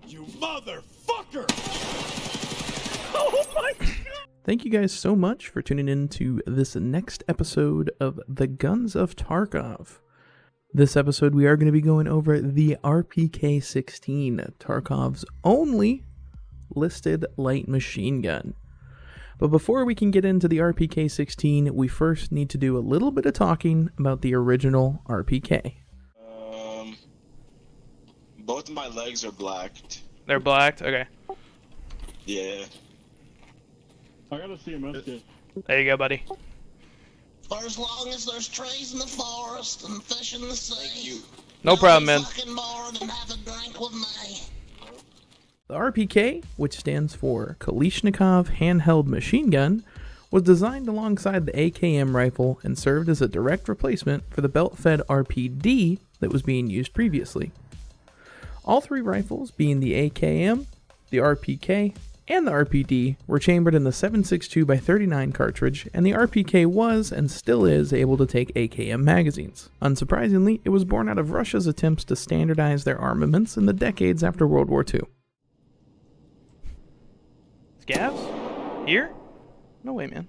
You motherfucker! Oh my God. Thank you guys so much for tuning in to this next episode of The Guns of Tarkov. This episode we are going to be going over the RPK-16, Tarkov's only listed light machine gun. But before we can get into the RPK-16, we first need to do a little bit of talking about the original RPK. Both of my legs are blacked. They're blacked? Okay. Yeah. I gotta see a message. There you go, buddy. For as long as there's trees in the forest and fish in the sea. Thank you. No problem, man. Fucking bored and have a drink with me. The RPK, which stands for Kalashnikov Handheld Machine Gun, was designed alongside the AKM rifle and served as a direct replacement for the belt-fed RPD that was being used previously. All three rifles, being the AKM, the RPK, and the RPD, were chambered in the 7.62x39 cartridge, and the RPK was, and still is, able to take AKM magazines. Unsurprisingly, it was born out of Russia's attempts to standardize their armaments in the decades after World War II. Scavs? Here? No way, man.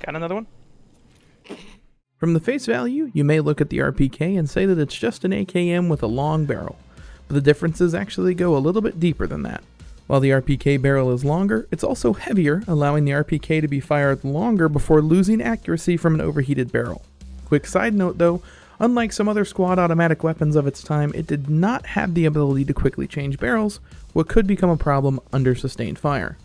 Got another one? From the face value, you may look at the RPK and say that it's just an AKM with a long barrel, but the differences actually go a little bit deeper than that. While the RPK barrel is longer, it's also heavier, allowing the RPK to be fired longer before losing accuracy from an overheated barrel. Quick side note though, unlike some other squad automatic weapons of its time, it did not have the ability to quickly change barrels, what could become a problem under sustained fire.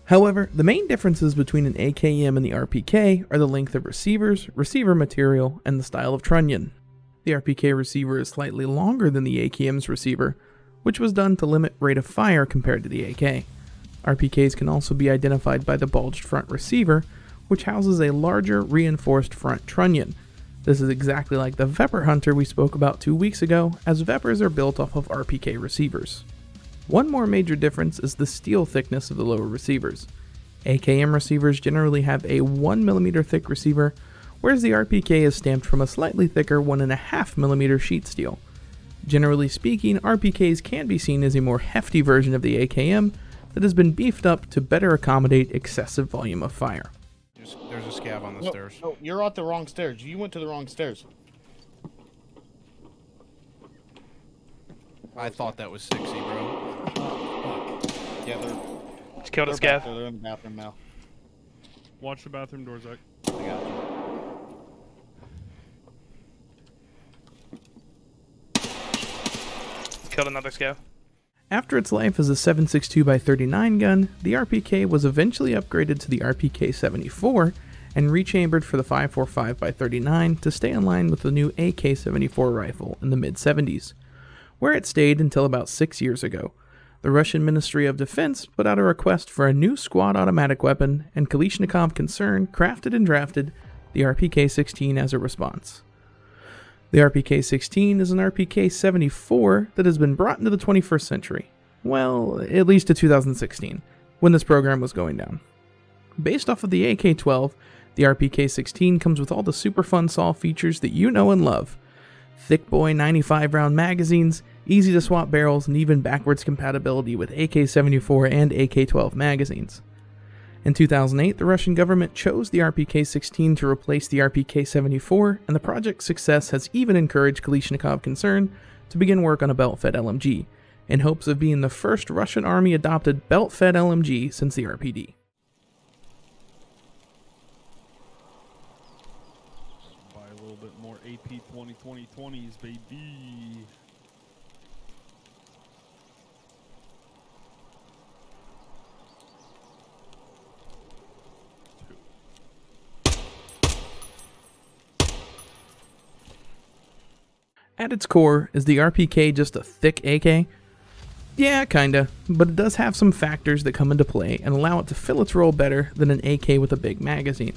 However, the main differences between an AKM and the RPK are the length of receivers, receiver material, and the style of trunnion. The RPK receiver is slightly longer than the AKM's receiver, which was done to limit rate of fire compared to the AK. RPKs can also be identified by the bulged front receiver, which houses a larger reinforced front trunnion. This is exactly like the Vepr Hunter we spoke about 2 weeks ago, as Veprs are built off of RPK receivers. One more major difference is the steel thickness of the lower receivers. AKM receivers generally have a 1mm thick receiver, whereas the RPK is stamped from a slightly thicker 1.5mm sheet steel. Generally speaking, RPKs can be seen as a more hefty version of the AKM that has been beefed up to better accommodate excessive volume of fire. There's a scav on the stairs. No, you're at the wrong stairs. You went to the wrong stairs. I thought that was 60, bro. Yeah, Just killed a they're scav. they're in the bathroom now. Watch the bathroom door, Zach. I got you. Killed another scav. After its life as a 7.62x39 gun, the RPK was eventually upgraded to the RPK-74 and rechambered for the 5.45x39 to stay in line with the new AK-74 rifle in the mid-70s, where it stayed until about 6 years ago. The Russian Ministry of Defense put out a request for a new squad automatic weapon, and Kalashnikov Concern crafted and drafted the RPK-16 as a response. The RPK-16 is an RPK-74 that has been brought into the 21st century. Well, at least to 2016, when this program was going down. Based off of the AK-12, the RPK-16 comes with all the super fun SAW features that you know and love. Thick boy 95 round magazines, easy to swap barrels, and even backwards compatibility with AK-74 and AK-12 magazines. In 2008, the Russian government chose the RPK-16 to replace the RPK-74, and the project's success has even encouraged Kalashnikov Concern to begin work on a belt-fed LMG, in hopes of being the first Russian Army-adopted belt-fed LMG since the RPD. Buy a little bit more AP 2020s, baby. At its core, is the RPK just a thick AK? Yeah, kinda, but it does have some factors that come into play and allow it to fill its role better than an AK with a big magazine.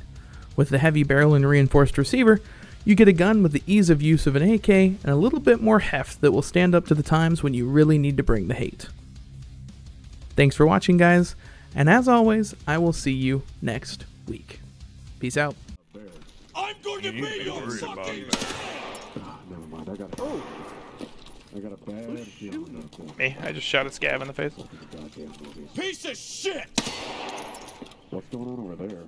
With the heavy barrel and reinforced receiver, you get a gun with the ease of use of an AK and a little bit more heft that will stand up to the times when you really need to bring the hate. Thanks for watching, guys, And as always, I will see you next week. Peace out. I'm going to be your fucking Never mind, I got a bad feeling about that Me, I just shot a scav in the face. goddamn movie. piece of shit! What's going on over there?